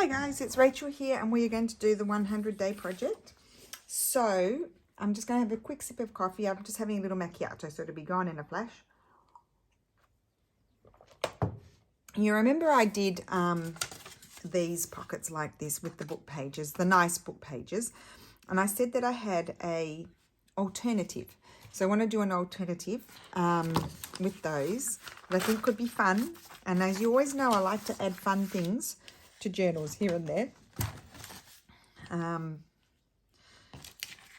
Hi guys, it's Rachel here and we are going to do the 100-day project. So I'm just going to have a quick sip of coffee. I'm just having a little macchiato, so it'll be gone in a flash. You remember I did these pockets like this with the book pages, the nice book pages, and I said that I had a alternative. So I want to do an alternative with those that I think could be fun. And as you always know, I like to add fun things to journals here and there.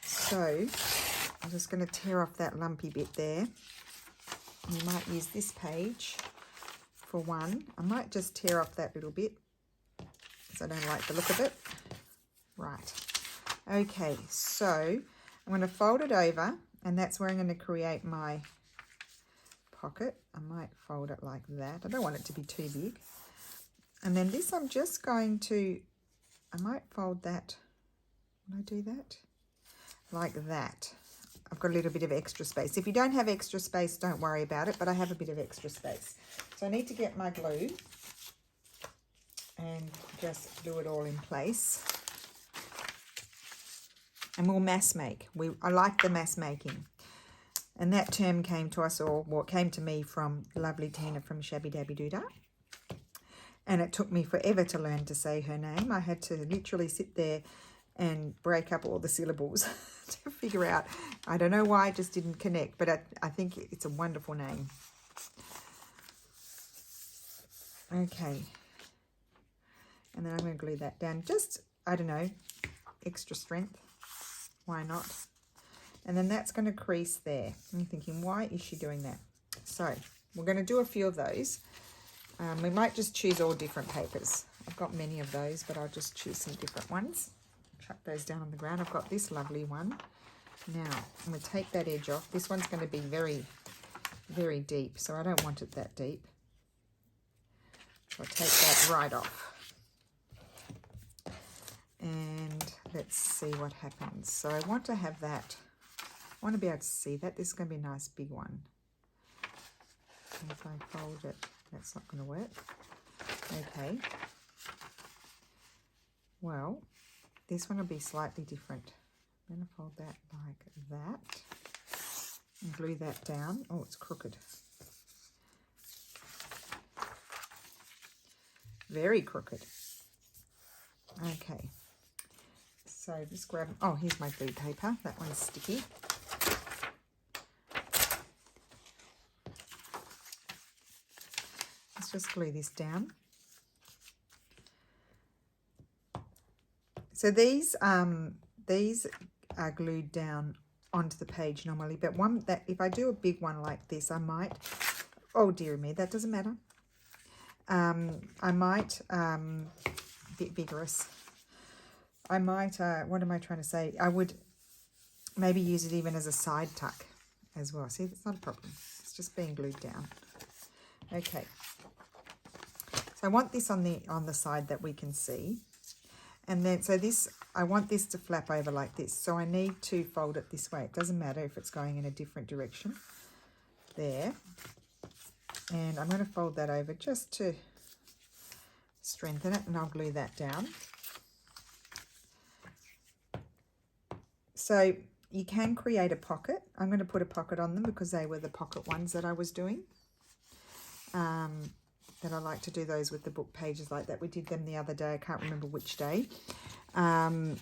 So I'm just going to tear off that lumpy bit there. You might use this page for one. I might just tear off that little bit because I don't like the look of it. Right. Okay, so I'm going to fold it over, and that's where I'm going to create my pocket. I might fold it like that. I don't want it to be too big. And then this I'm just going to, I might fold that. Will I do that? Like that. I've got a little bit of extra space. If you don't have extra space, don't worry about it, but I have a bit of extra space. So I need to get my glue and just glue it all in place. And we'll mass make. I like the mass making. And that term came to us, or what came to me from lovely Tina from Shabby Dabby Doodah. And it took me forever to learn to say her name. I had to literally sit there and break up all the syllables to figure out. I don't know why it just didn't connect, but I think it's a wonderful name. Okay. And then I'm going to glue that down. Just, I don't know, extra strength. Why not? And then that's going to crease there. And you're thinking, why is she doing that? So we're going to do a few of those. We might just choose all different papers. I've got many of those, but I'll just choose some different ones. Chuck those down on the ground. I've got this lovely one. Now, I'm going to take that edge off. This one's going to be very, very deep, so I don't want it that deep. So I'll take that right off. And let's see what happens. So I want to have that. I want to be able to see that. This is going to be a nice big one. And if I fold it, that's not going to work. Okay. Well, this one will be slightly different. I'm going to fold that like that and glue that down. Oh, it's crooked. Very crooked. Okay. So just grab, oh, here's my glue paper. That one's sticky. Let's just glue this down. So these are glued down onto the page normally, but one that if I do a big one like this, I might, oh dear me, that doesn't matter. I might, a bit vigorous. I might, what am I trying to say? I would maybe use it even as a side tuck as well. See, that's not a problem. It's just being glued down. Okay. So I want this on the side that we can see. And then, so this, I want this to flap over like this. So I need to fold it this way. It doesn't matter if it's going in a different direction. There. And I'm going to fold that over just to strengthen it, and I'll glue that down. So you can create a pocket. I'm going to put a pocket on them because they were the pocket ones that I was doing. That I like to do those with the book pages like that. We did them the other day. I can't remember which day. But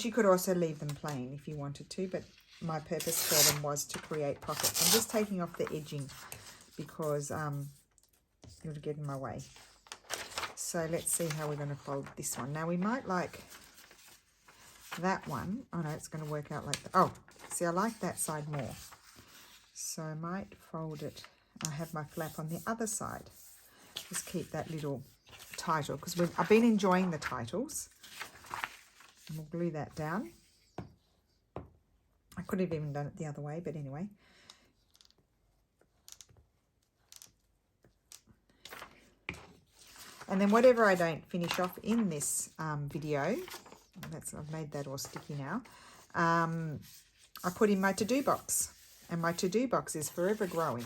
you could also leave them plain if you wanted to. But my purpose for them was to create pockets. I'm just taking off the edging because it'll get in my way. So let's see how we're going to fold this one. Now we might like that one. Oh no, it's going to work out like that. Oh, see, I like that side more. So I might fold it. I have my flap on the other side. Just keep that little title because I've been enjoying the titles. And we'll glue that down. I could have even done it the other way, but anyway. And then whatever I don't finish off in this video, I've made that all sticky now, I put in my to-do box. And my to-do box is forever growing.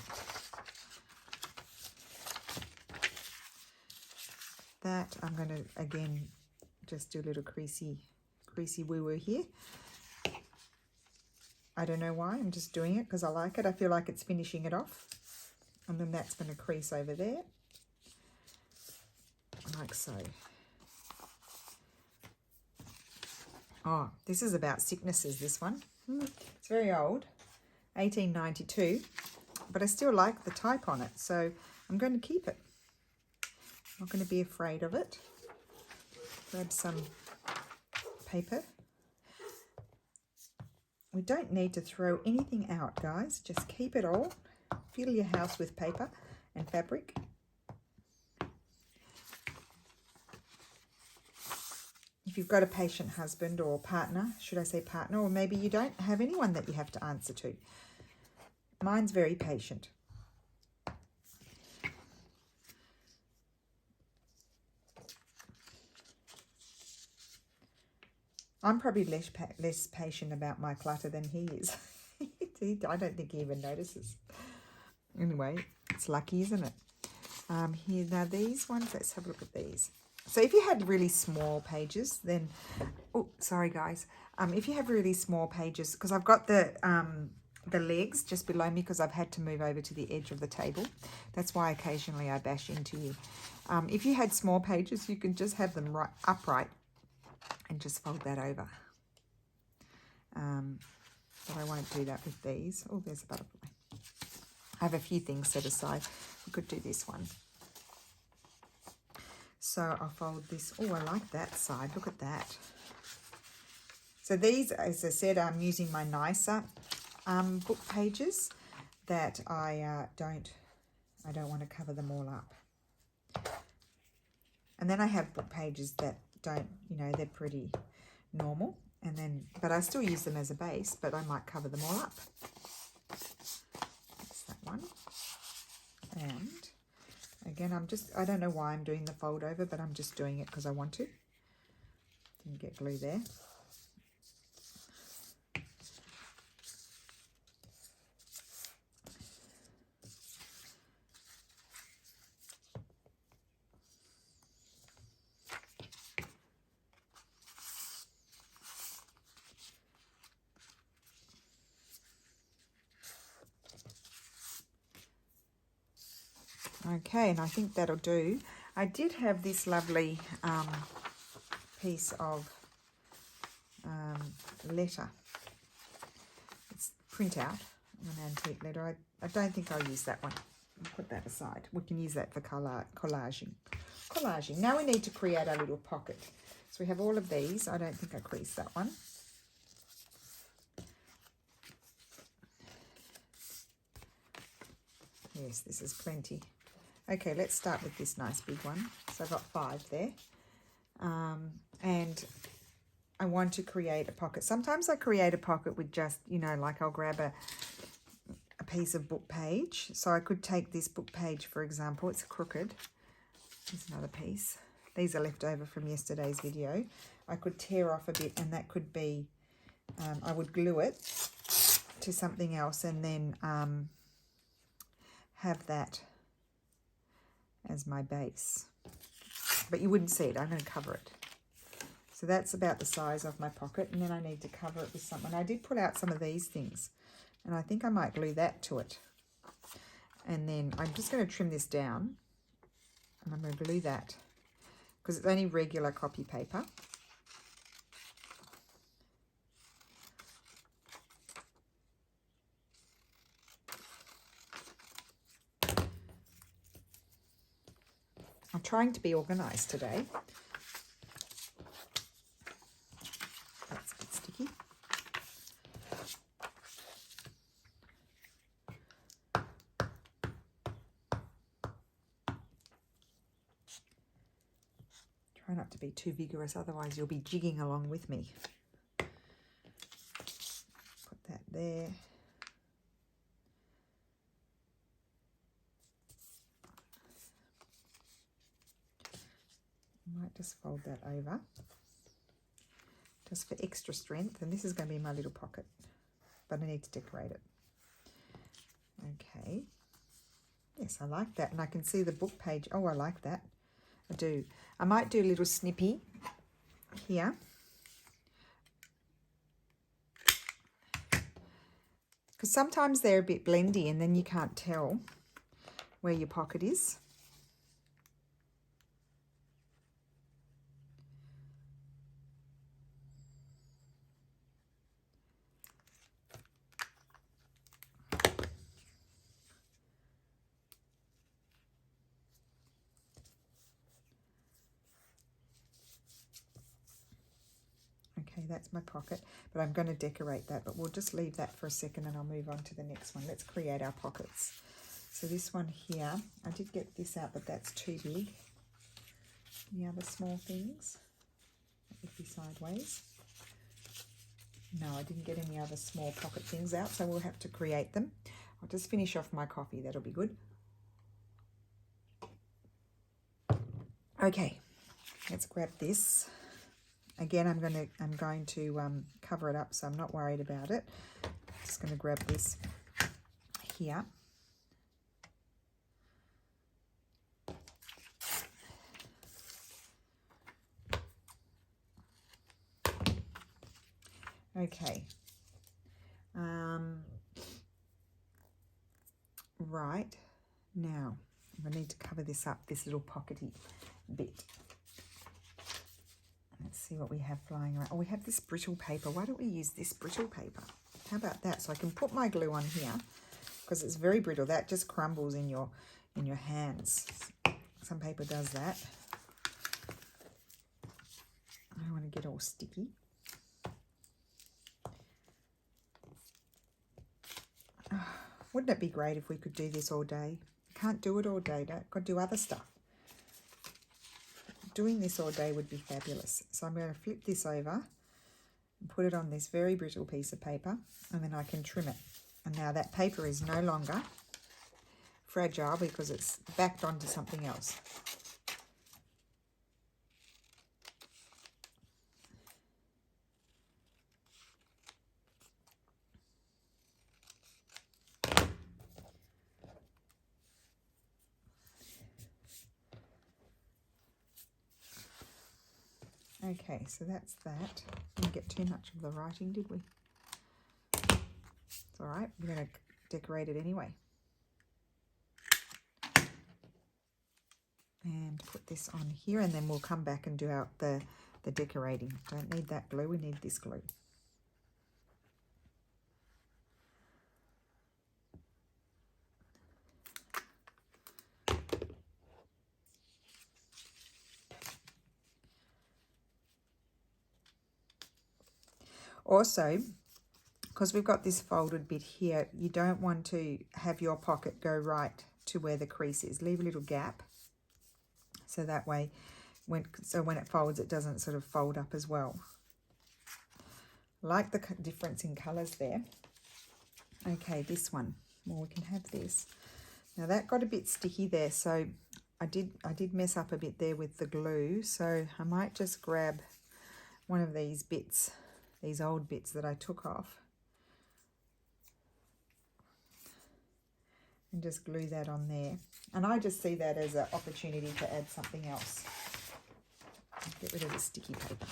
that. I'm going to, again, just do a little creasy woo-woo here. I don't know why. I'm just doing it because I like it. I feel like it's finishing it off. And then that's going to crease over there. Like so. Oh, this is about sicknesses, this one. It's very old. 1892. But I still like the type on it. So I'm going to keep it. I'm not going to be afraid of it. Grab some paper. We don't need to throw anything out, guys. Just keep it all. Fill your house with paper and fabric. If you've got a patient husband or partner, should I say partner, or maybe you don't have anyone that you have to answer to. Mine's very patient. I'm probably less patient about my clutter than he is. I don't think he even notices. Anyway, it's lucky, isn't it? Here, now these ones, let's have a look at these. So if you had really small pages, then, oh, sorry guys. If you have really small pages, because I've got the legs just below me because I've had to move over to the edge of the table. That's why occasionally I bash into you. If you had small pages, you can just have them right upright and just fold that over. But I won't do that with these. Oh, there's a butterfly. I have a few things set aside. We could do this one. So I'll fold this. Oh, I like that side. Look at that. So these, as I said, I'm using my nicer book pages that I don't want to cover them all up. And then I have book pages that don't, you know, they're pretty normal. And then, but I still use them as a base, but I might cover them all up. That's that one. And again, I don't know why I'm doing the fold over, but I'm just doing it because I want to. Didn't get glue there. Okay, and I think that'll do. I did have this lovely piece of letter. It's printout, an antique letter. I don't think I'll use that one. I'll put that aside. We can use that for collaging. Now we need to create our little pocket. So we have all of these. I don't think I creased that one. Yes, this is plenty. Okay, let's start with this nice big one. So I've got 5 there. And I want to create a pocket. Sometimes I create a pocket with just, you know, like I'll grab a piece of book page. So I could take this book page, for example. It's crooked. There's another piece. These are left over from yesterday's video. I could tear off a bit, and that could be, I would glue it to something else and then have that as my base, but you wouldn't see it. I'm going to cover it. So that's about the size of my pocket, and then I need to cover it with something. I did pull out some of these things, and I think I might glue that to it. And then I'm just going to trim this down, and I'm going to glue that because it's only regular copy paper. I'm trying to be organised today. That's a bit sticky. Try not to be too vigorous, otherwise you'll be jigging along with me. Put that there. Might just fold that over just for extra strength, and this is going to be my little pocket, but I need to decorate it. Okay, yes, I like that, and I can see the book page. Oh, I like that. I do. I might do a little snippy here. Because sometimes they're a bit blendy and then you can't tell where your pocket is. Okay, that's my pocket, but I'm going to decorate that, but we'll just leave that for a second and I'll move on to the next one. Let's create our pockets. So this one here, I did get this out, but that's too big. The other small things, that would be sideways. No, I didn't get any other small pocket things out, so we'll have to create them. I'll just finish off my coffee, that'll be good. Okay, let's grab this. Again, I'm going to cover it up, so I'm not worried about it. Just going to grab this here. Okay. Right. Now, I need to cover this up, this little pockety bit. Let's see what we have flying around. Oh, we have this brittle paper. Why don't we use this brittle paper? How about that? So I can put my glue on here because it's very brittle. That just crumbles in your hands. Some paper does that. I don't want to get all sticky. Wouldn't it be great if we could do this all day? Can't do it all day. Got to do other stuff. Doing this all day would be fabulous. So I'm going to flip this over and put it on this very brittle piece of paper, and then I can trim it. And now that paper is no longer fragile because it's backed onto something else. Okay, so that's that. Didn't get too much of the writing, did we? It's all right. We're going to decorate it anyway. And put this on here, and then we'll come back and do out the decorating. Don't need that glue. We need this glue. Also, because we've got this folded bit here, you don't want to have your pocket go right to where the crease is. Leave a little gap so that way when it folds, it doesn't sort of fold up as well. Like the difference in colours there. Okay, this one. Well, we can have this. Now that got a bit sticky there, so I did mess up a bit there with the glue, so I might just grab one of these bits, these old bits that I took off, and just glue that on there. And I just see that as an opportunity to add something else. Get rid of the sticky paper.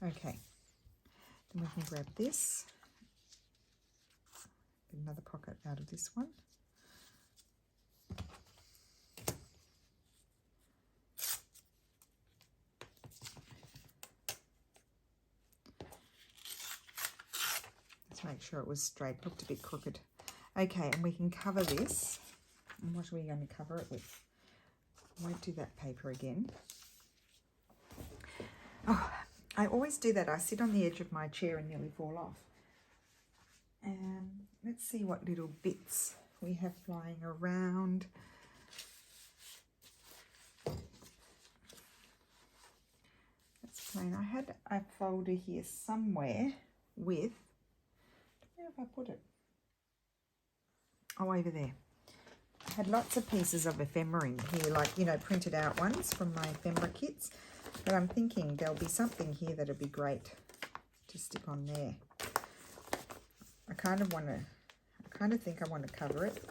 Okay, then we can grab this. Get another pocket out of this one. Let's make sure it was straight. Looked a bit crooked. Okay, and we can cover this. And what are we going to cover it with? I won't do that paper again. Oh, I always do that. I sit on the edge of my chair and nearly fall off. Let's see what little bits we have flying around. That's plain. I had a folder here somewhere with, where have I put it? Oh, over there. had lots of pieces of ephemera in here, like, you know, printed out ones from my ephemera kits. But I'm thinking there'll be something here that'll be great to stick on there. I kind of think I want to cover it.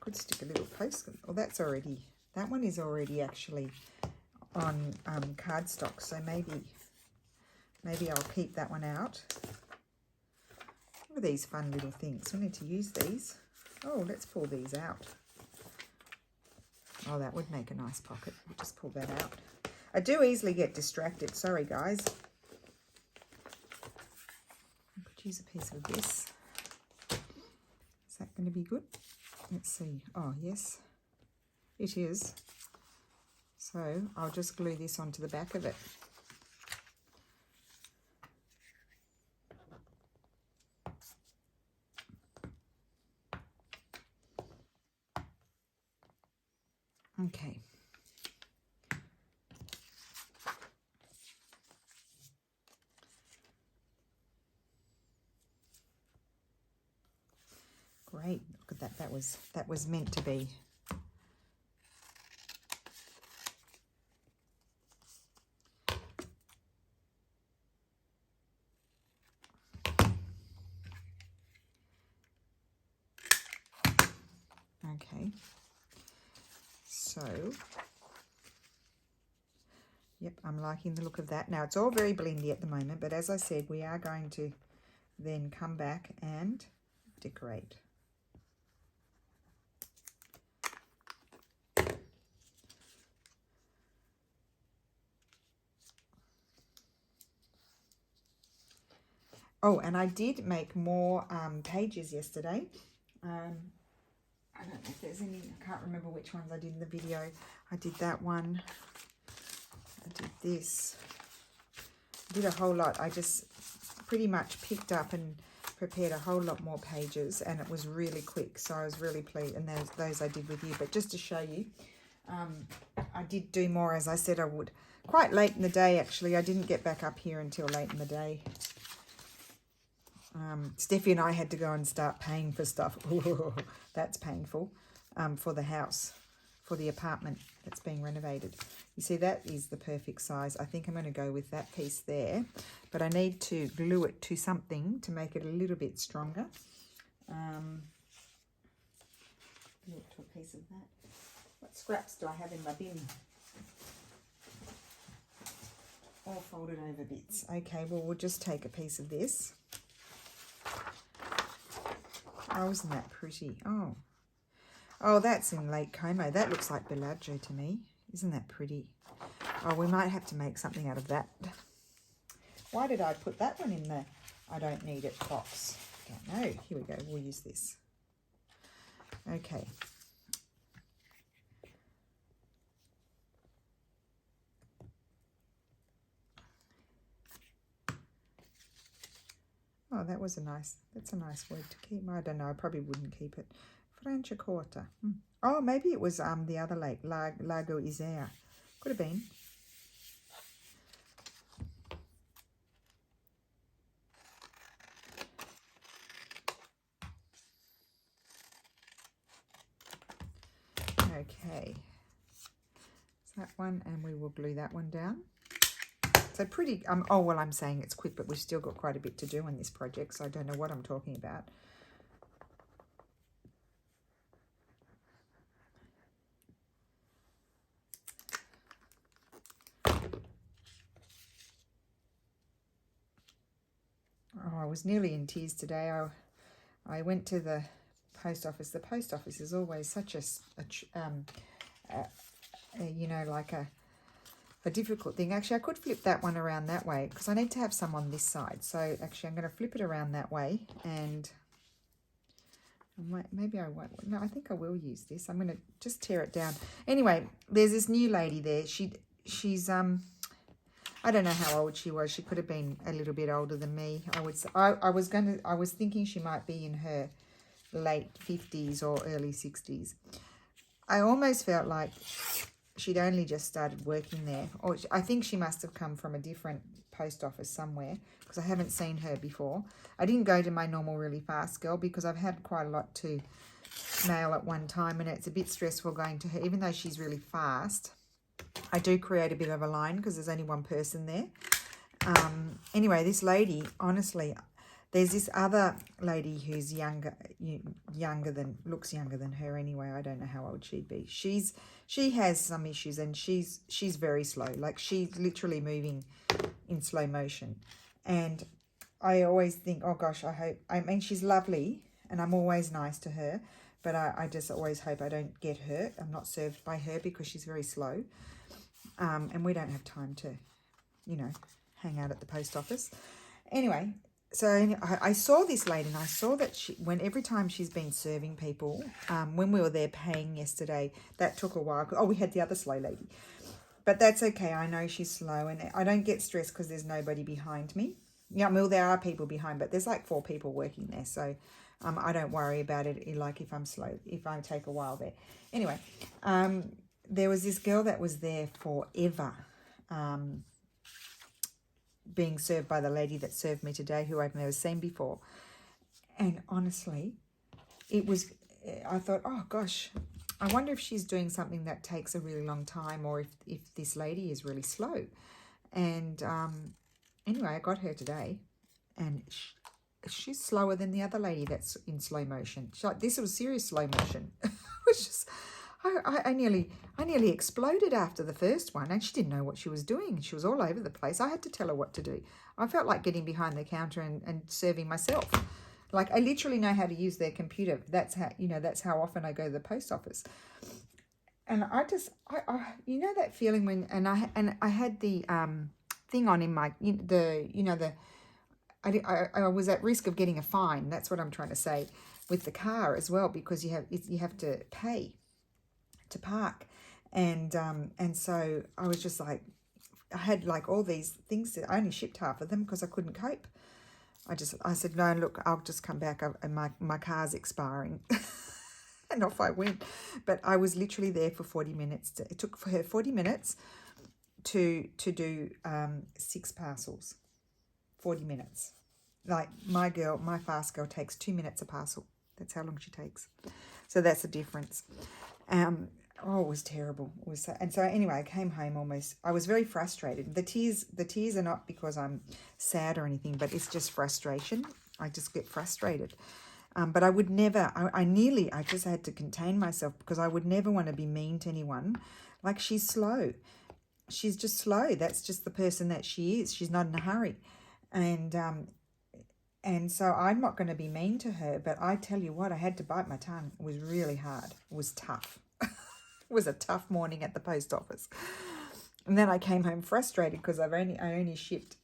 Could stick a little post. Oh, that one is already actually on cardstock, so maybe I'll keep that one out. Look at these fun little things. We need to use these. Oh, let's pull these out. Oh, that would make a nice pocket. We'll just pull that out. I do easily get distracted. Sorry, guys. I could use a piece of this. Is that going to be good? Let's see. Oh, yes, it is. So I'll just glue this onto the back of it. Okay. Great. Look at that. That was meant to be. Okay. So, yep, I'm liking the look of that. Now, it's all very blendy at the moment, but as I said, we are going to then come back and decorate. Oh, and I did make more pages yesterday. I don't know if there's any, I can't remember which ones I did in the video. I did that one. I did this. I did a whole lot. I just pretty much picked up and prepared a whole lot more pages, and it was really quick, so I was really pleased. And those I did with you. But just to show you, I did do more, as I said I would. Quite late in the day, actually. I didn't get back up here until late in the day. Steffi and I had to go and start paying for stuff. Ooh, that's painful. For the house, for the apartment that's being renovated. You see, that is the perfect size. I think I'm going to go with that piece there, but I need to glue it to something to make it a little bit stronger. Glue it to a piece of that. What scraps do I have in my bin? All folded over bits. Okay, well, we'll just take a piece of this. Oh, isn't that pretty? Oh, that's in Lake Como. That looks like Bellagio to me. Isn't that pretty? Oh, we might have to make something out of that. Why did I put that one in the I don't need it box? I don't know. Here we go. We'll use this. Okay. Oh, that's a nice word to keep. I don't know, I probably wouldn't keep it. Franciacorta. Oh, maybe it was the other lake, Lago Isère. Could have been. Okay. So that one, and we will glue that one down. So pretty, oh, well, I'm saying it's quick, but we've still got quite a bit to do on this project, so I don't know what I'm talking about. Oh, I was nearly in tears today. I went to the post office. The post office is always such you know, like a difficult thing. Actually, I could flip that one around that way because I need to have some on this side. So actually, I'm going to flip it around that way, and maybe I won't. No, I think I will use this. I'm going to just tear it down. Anyway, there's this new lady there. She's I don't know how old she was. She could have been a little bit older than me. I would say. I was thinking she might be in her late 50s or early 60s. I almost felt like she'd only just started working there. Or I think she must have come from a different post office somewhere because I haven't seen her before. I didn't go to my normal really fast girl because I've had quite a lot to mail at one time, and it's a bit stressful going to her. Even though she's really fast, I do create a bit of a line because there's only one person there. Anyway, this lady, honestly, there's this other lady who's looks younger than her anyway. I don't know how old she'd be. She has some issues, and she's very slow. Like, she's literally moving in slow motion. And I always think, oh gosh, I mean, she's lovely and I'm always nice to her, but I just always hope I don't get hurt. I'm not served by her because she's very slow. And we don't have time to, you know, hang out at the post office. Anyway, so I saw this lady, and I saw that every time she's been serving people, when we were there paying yesterday, that took a while. Oh, we had the other slow lady. But that's okay. I know she's slow, and I don't get stressed because there's nobody behind me. Yeah, well, there are people behind, but there's like 4 people working there. So I don't worry about it, like if I'm slow, if I take a while there. Anyway, there was this girl that was there forever, being served by the lady that served me today, who I've never seen before. And honestly, I thought, oh gosh, I wonder if she's doing something that takes a really long time, or if this lady is really slow. And anyway, I got her today, and she's slower than the other lady that's in slow motion. This was serious slow motion. It was just, I nearly exploded after the first one, and she didn't know what she was doing. She was all over the place. I had to tell her what to do. I felt like getting behind the counter and serving myself. Like, I literally know how to use their computer. That's how often I go to the post office. And I you know that feeling when, and I had the thing on in my, I was at risk of getting a fine. That's what I'm trying to say, with the car as well, because you have to pay to park. And so I was just like, I had like all these things I only shipped half of them because I couldn't cope. I said, no, look, I'll just come back, and my car's expiring. And off I went. But I was literally there for 40 minutes. It took for her 40 minutes to do 6 parcels. 40 minutes. Like, my fast girl takes 2 minutes a parcel. That's how long she takes. So that's the difference. It was terrible. So anyway, I came home I was very frustrated. The tears are not because I'm sad or anything, but it's just frustration. I just get frustrated. But I would never, I just had to contain myself, because I would never want to be mean to anyone. Like, she's slow. She's just slow. That's just the person that she is. She's not in a hurry. And so I'm not going to be mean to her, but I tell you what, I had to bite my tongue. It was really hard. It was tough. It was a tough morning at the post office. And then I came home frustrated because I only shipped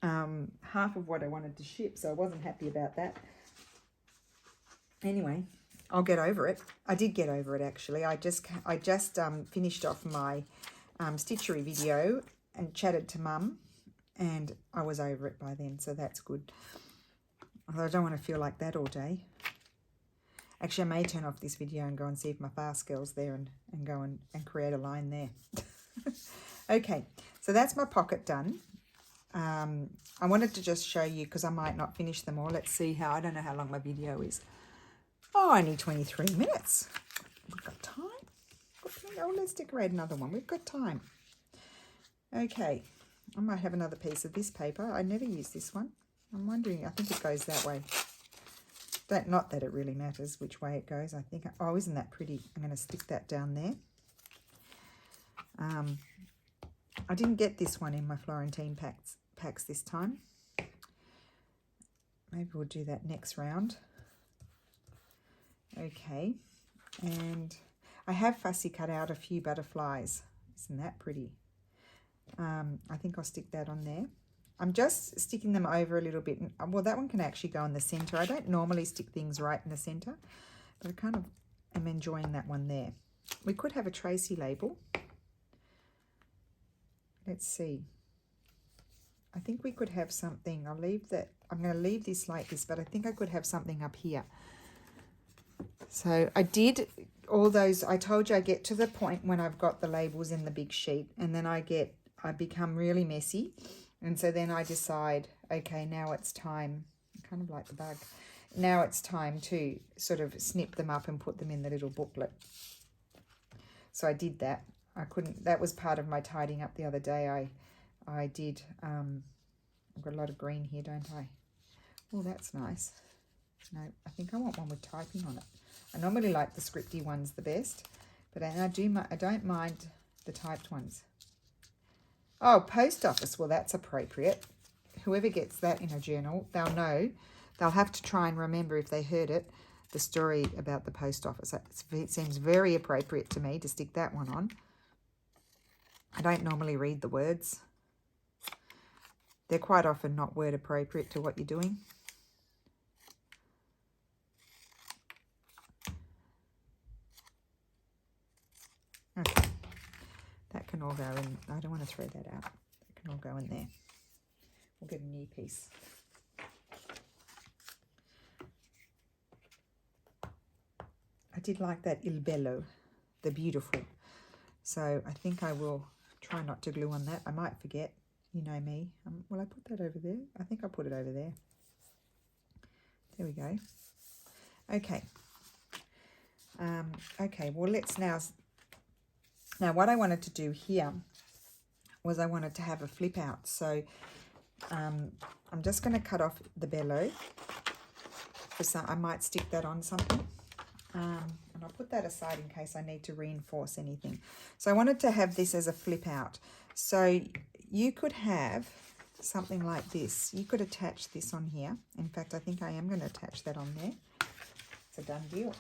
half of what I wanted to ship, so I wasn't happy about that. Anyway, I'll get over it. I did get over it, actually. I just finished off my stitchery video and chatted to Mum, and I was over it by then, so that's good. Although I don't want to feel like that all day. Actually, I may turn off this video and go and see if my fast girl's there and go and create a line there. Okay, so that's my pocket done. I wanted to just show you, because I might not finish them all. Let's see I don't know how long my video is. Oh, only 23 minutes. We've got time. Oh, let's decorate another one. We've got time. Okay, I might have another piece of this paper. I never use this one. I'm wondering, I think it goes that way. Not that it really matters which way it goes. I think, oh, isn't that pretty? I'm going to stick that down there. I didn't get this one in my Florentine packs this time. Maybe we'll do that next round. Okay, and I have fussy cut out a few butterflies. Isn't that pretty? I think I'll stick that on there. I'm just sticking them over a little bit. Well, that one can actually go in the center. I don't normally stick things right in the center, but I kind of am enjoying that one there. We could have a Tracy label. Let's see. I think we could have something. I'll leave that. I'm going to leave this like this, but I think I could have something up here. So I did all those. I told you I get to the point when I've got the labels in the big sheet, and then I become really messy. And so then I decide, okay, now it's time. Kind of like the bug. now it's time to sort of snip them up and put them in the little booklet. So I did that. I couldn't, that was part of my tidying up the other day. I did, I've got a lot of green here, don't I? Oh, that's nice. No, I think I want one with typing on it. I normally like the scripty ones the best, but I don't mind the typed ones. Oh, post office. Well, that's appropriate. Whoever gets that in a journal, they'll know. They'll have to try and remember, if they heard it, the story about the post office. It seems very appropriate to me to stick that one on. I don't normally read the words. They're quite often not word appropriate to what you're doing. Okay, that can all go in. I don't want to throw that out. That can all go in there. We'll get a new piece. I did like that Il Bello, the beautiful. So I think I will try not to glue on that. I might forget. You know me. Will I put that over there? I think I'll put it over there. There we go. Okay. Okay, well, let's now what I wanted to do here was I wanted to have a flip out. So I'm just going to cut off the bellow. I might stick that on something. And I'll put that aside in case I need to reinforce anything. So I wanted to have this as a flip out. So you could have something like this. You could attach this on here. In fact, I think I am going to attach that on there. It's a done deal.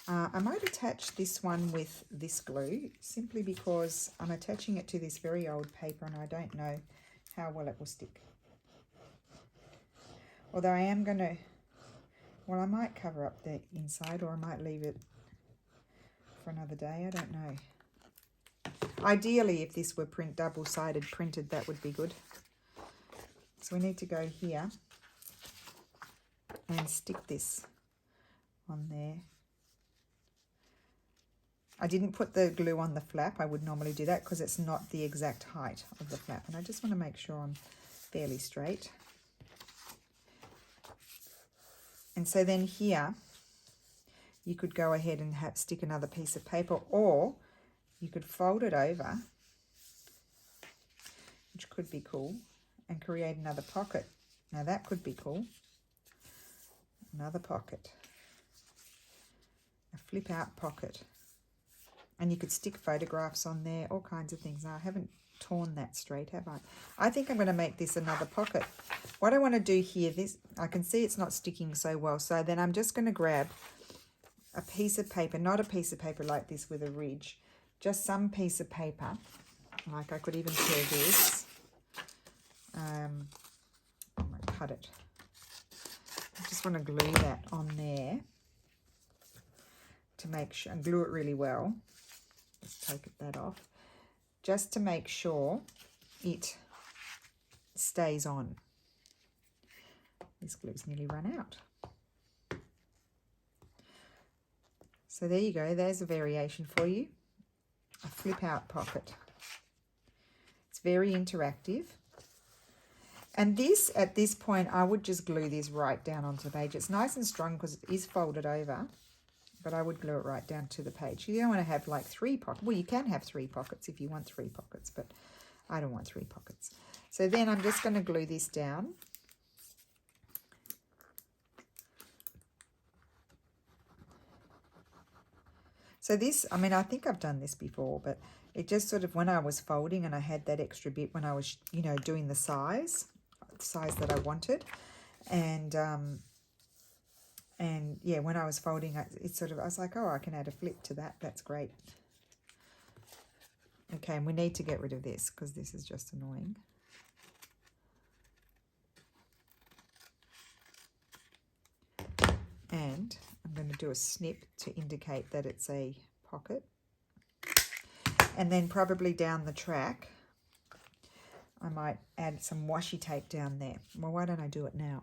I might attach this one with this glue simply because I'm attaching it to this very old paper and I don't know how well it will stick. Although I am going to, well, I might cover up the inside, or I might leave it for another day. I don't know. Ideally, if this were double-sided printed, that would be good. So we need to go here and stick this on there. I didn't put the glue on the flap. I would normally do that because it's not the exact height of the flap. And I just want to make sure I'm fairly straight. And so then here, you could go ahead and stick another piece of paper, or you could fold it over, which could be cool, and create another pocket. Now that could be cool. Another pocket. A flip out pocket. And you could stick photographs on there, all kinds of things. Now, I haven't torn that straight, have I? I think I'm going to make this another pocket. What I want to do here, I can see it's not sticking so well. So then I'm just going to grab a piece of paper, not a piece of paper like this with a ridge, just some piece of paper. Like I could even tear this. I'm going to cut it. I just want to glue that on there to make sure, and glue it really well. Let's take that off. Just to make sure it stays on. This glue's nearly run out. So there you go. There's a variation for you. A flip out pocket. It's very interactive. And this, at this point, I would just glue this right down onto the page. It's nice and strong because it is folded over, but I would glue it right down to the page. You don't want to have like 3 pockets. Well, you can have 3 pockets if you want 3 pockets, but I don't want 3 pockets. So then I'm just going to glue this down. So this, I mean, I think I've done this before, but it just sort of, when I was folding and I had that extra bit when I was, you know, doing the size that I wanted. And yeah, when I was folding, it's sort of, I was like, oh, I can add a flip to that. That's great. Okay, and we need to get rid of this because this is just annoying. And I'm going to do a snip to indicate that it's a pocket. And then probably down the track, I might add some washi tape down there. Well, why don't I do it now?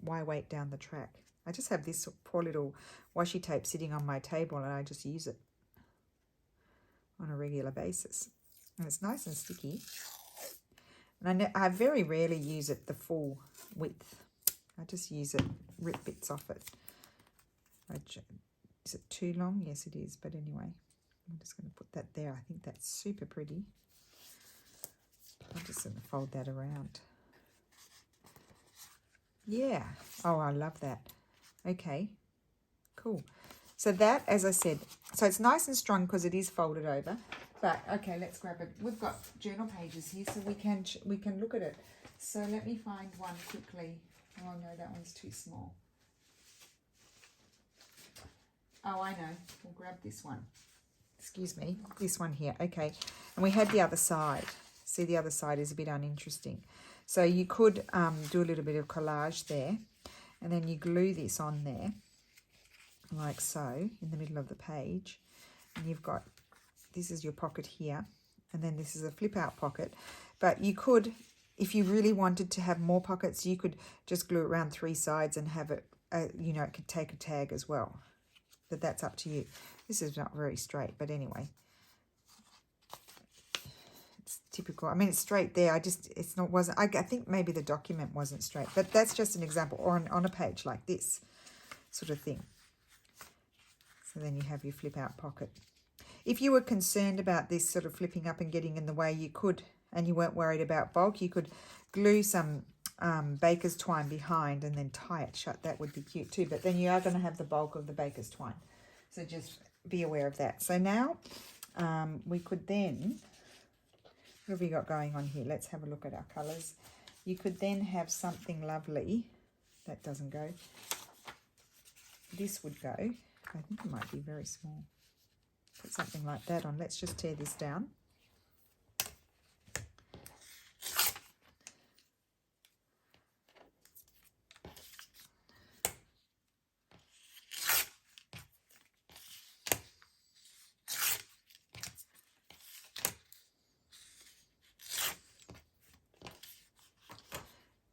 Why wait down the track? I just have this poor little washi tape sitting on my table and I just use it on a regular basis. And it's nice and sticky. And I very rarely use it the full width. I just use it, rip bits off it. Is it too long? Yes, it is. But anyway, I'm just going to put that there. I think that's super pretty. I'm just going to fold that around. Yeah. Oh, I love that. Okay, cool. So that, as I said, so it's nice and strong because it is folded over. But okay, let's grab it. We've got journal pages here, so we can look at it. So let me find one quickly. Oh no, that one's too small. Oh, I know. We'll grab this one. Excuse me, this one here. Okay, and we had the other side. See, the other side is a bit uninteresting. So you could do a little bit of collage there, and then you glue this on there, like so, in the middle of the page. And you've got, this is your pocket here, and then this is a flip out pocket. But you could, if you really wanted to have more pockets, you could just glue it around 3 sides and have it, you know, it could take a tag as well. But that's up to you. This is not very straight, but anyway. It's typical. I mean, it's straight there. I think maybe the document wasn't straight, but that's just an example, or on a page like this sort of thing. So then you have your flip out pocket. If you were concerned about this sort of flipping up and getting in the way, you could, and you weren't worried about bulk, you could glue some baker's twine behind and then tie it shut. That would be cute too, but then you are going to have the bulk of the baker's twine. So just be aware of that. So now we could then, what have we got going on here? Let's have a look at our colours. You could then have something lovely. That doesn't go. This would go. I think it might be very small. Put something like that on. Let's just tear this down.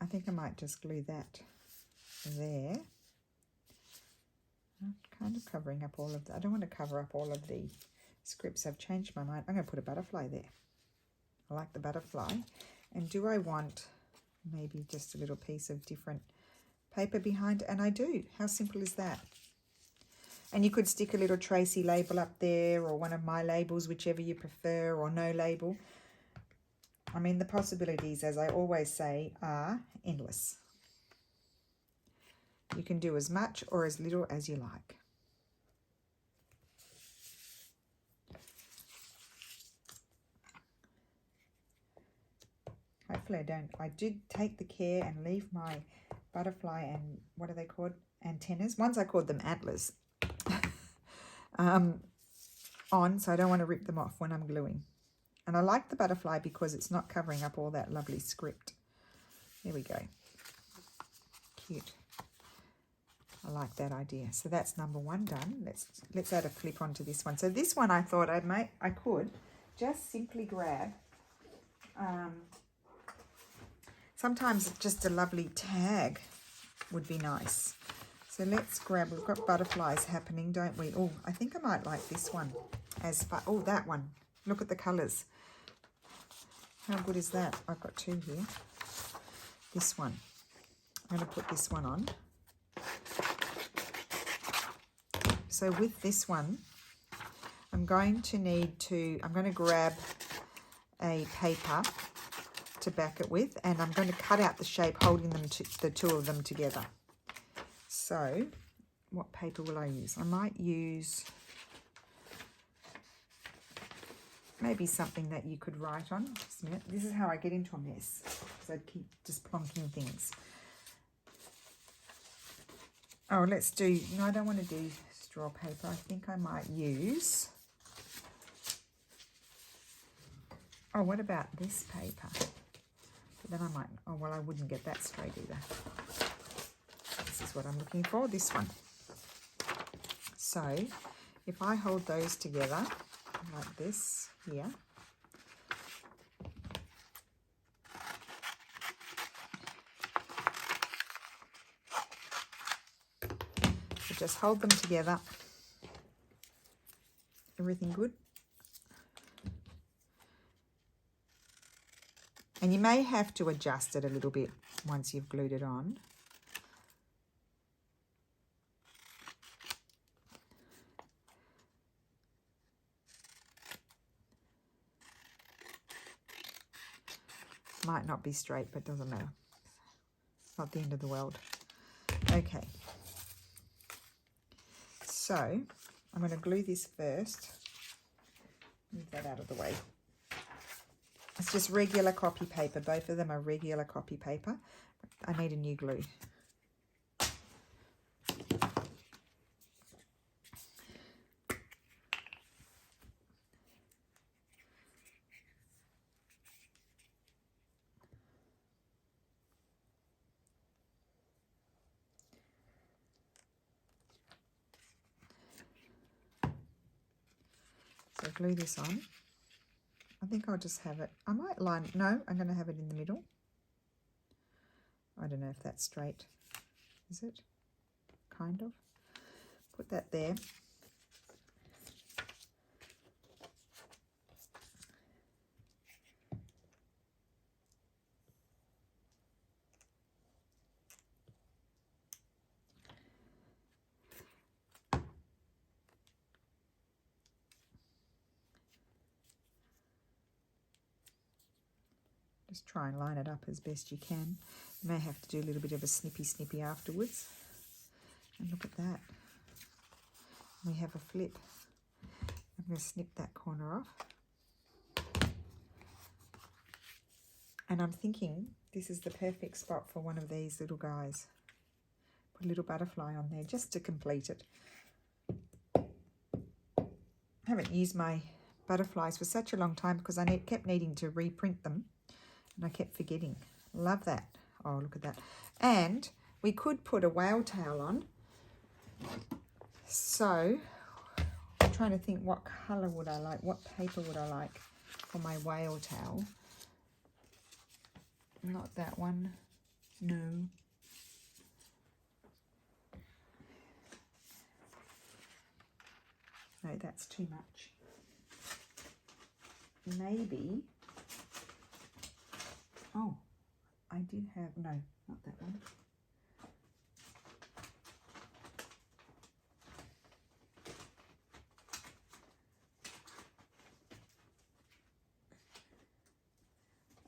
I think I might just glue that there. I'm kind of covering up all of the, I don't want to cover up all of the scripts. I've changed my mind. I'm going to put a butterfly there. I like the butterfly. And do I want maybe just a little piece of different paper behind? And I do. How simple is that? And you could stick a little Tracy label up there, or one of my labels, whichever you prefer, or no label. I mean, the possibilities, as I always say, are endless. You can do as much or as little as you like. Hopefully I did take the care and leave my butterfly and, what are they called? Antennas. Once I called them antlers. On, so I don't want to rip them off when I'm gluing. And I like the butterfly because it's not covering up all that lovely script. There we go. Cute. I like that idea. So that's number 1 done. Let's add a flip onto this one. So this one I thought I could just simply grab. Sometimes just a lovely tag would be nice. So let's grab. We've got butterflies happening, don't we? Oh, I think I might like this one as far. Oh, that one. Look at the colours. How good is that? I've got 2 here. This one. I'm going to put this one on. So with this one, I'm going to grab a paper to back it with, and I'm going to cut out the shape holding them the 2 of them together. So what paper will I use? I might use maybe something that you could write on. Just a minute. This is how I get into a mess, because I keep just plonking things. Oh, let's do, no, I don't want to do straw paper. I think I might use, oh, what about this paper? But then I might, oh, well, I wouldn't get that straight either. This is what I'm looking for, this one. So if I hold those together like this here, so just hold them together. Everything good? And you may have to adjust it a little bit once you've glued it on. Might not be straight, but doesn't matter. Not the end of the world. Okay. So I'm going to glue this first. Move that out of the way. It's just regular copy paper. Both of them are regular copy paper. I need a new glue. So glue this on. I think I'll just have it. I might line. No, I'm going to have it in the middle. I don't know if that's straight. Is it? Kind of. Put that there. Just try and line it up as best you can. You may have to do a little bit of a snippy afterwards. And look at that. We have a flip. I'm going to snip that corner off. And I'm thinking this is the perfect spot for one of these little guys. Put a little butterfly on there just to complete it. I haven't used my butterflies for such a long time because I kept needing to reprint them. And I kept forgetting. Love that. Oh, look at that. And we could put a whale tail on. So, I'm trying to think what colour would I like, what paper would I like for my whale tail. Not that one. No. No, that's too much. Maybe... Oh, I did have, no, not that one.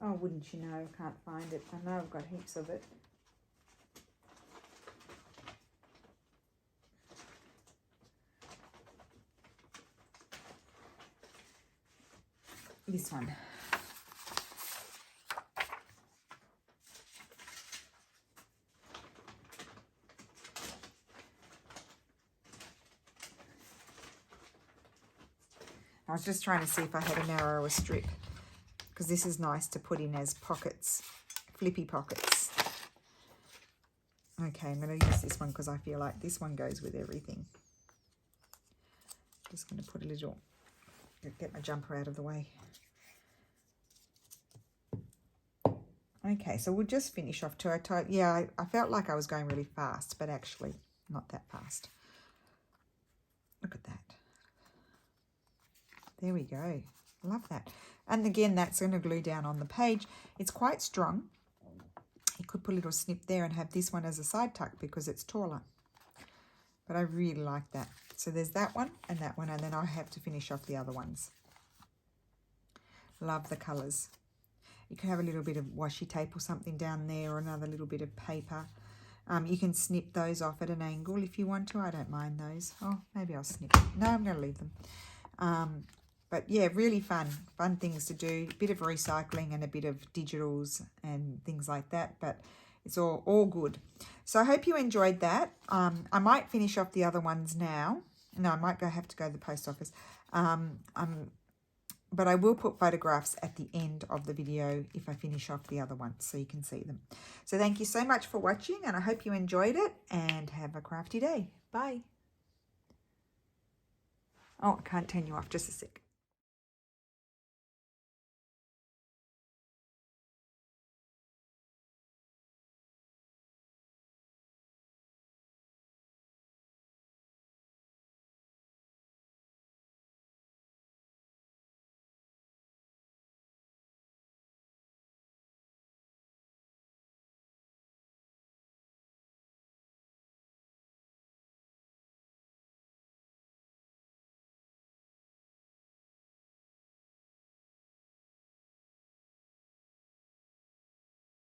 Oh, wouldn't you know, I can't find it. I know I've got heaps of it. This one. I was just trying to see if I had a narrower strip because this is nice to put in as pockets, flippy pockets. Okay, I'm going to use this one because I feel like this one goes with everything. Just going to put a little, get my jumper out of the way. Okay, so we'll just finish off too. I felt like I was going really fast, but actually not that fast. Look at that. There we go. Love that. And again, that's going to glue down on the page. It's quite strong. You could put a little snip there and have this one as a side tuck because it's taller. But I really like that. So there's that one, and then I'll have to finish off the other ones. Love the colours. You can have a little bit of washi tape or something down there, or another little bit of paper. You can snip those off at an angle if you want to. I don't mind those. Oh, maybe I'll snip them. No, I'm going to leave them. But yeah, really fun things to do. A bit of recycling and a bit of digitals and things like that. But it's all good. So I hope you enjoyed that. I might finish off the other ones now. No, I might have to go to the post office. But I will put photographs at the end of the video if I finish off the other ones so you can see them. So thank you so much for watching, and I hope you enjoyed it, and have a crafty day. Bye. Oh, I can't turn you off. Just a sec.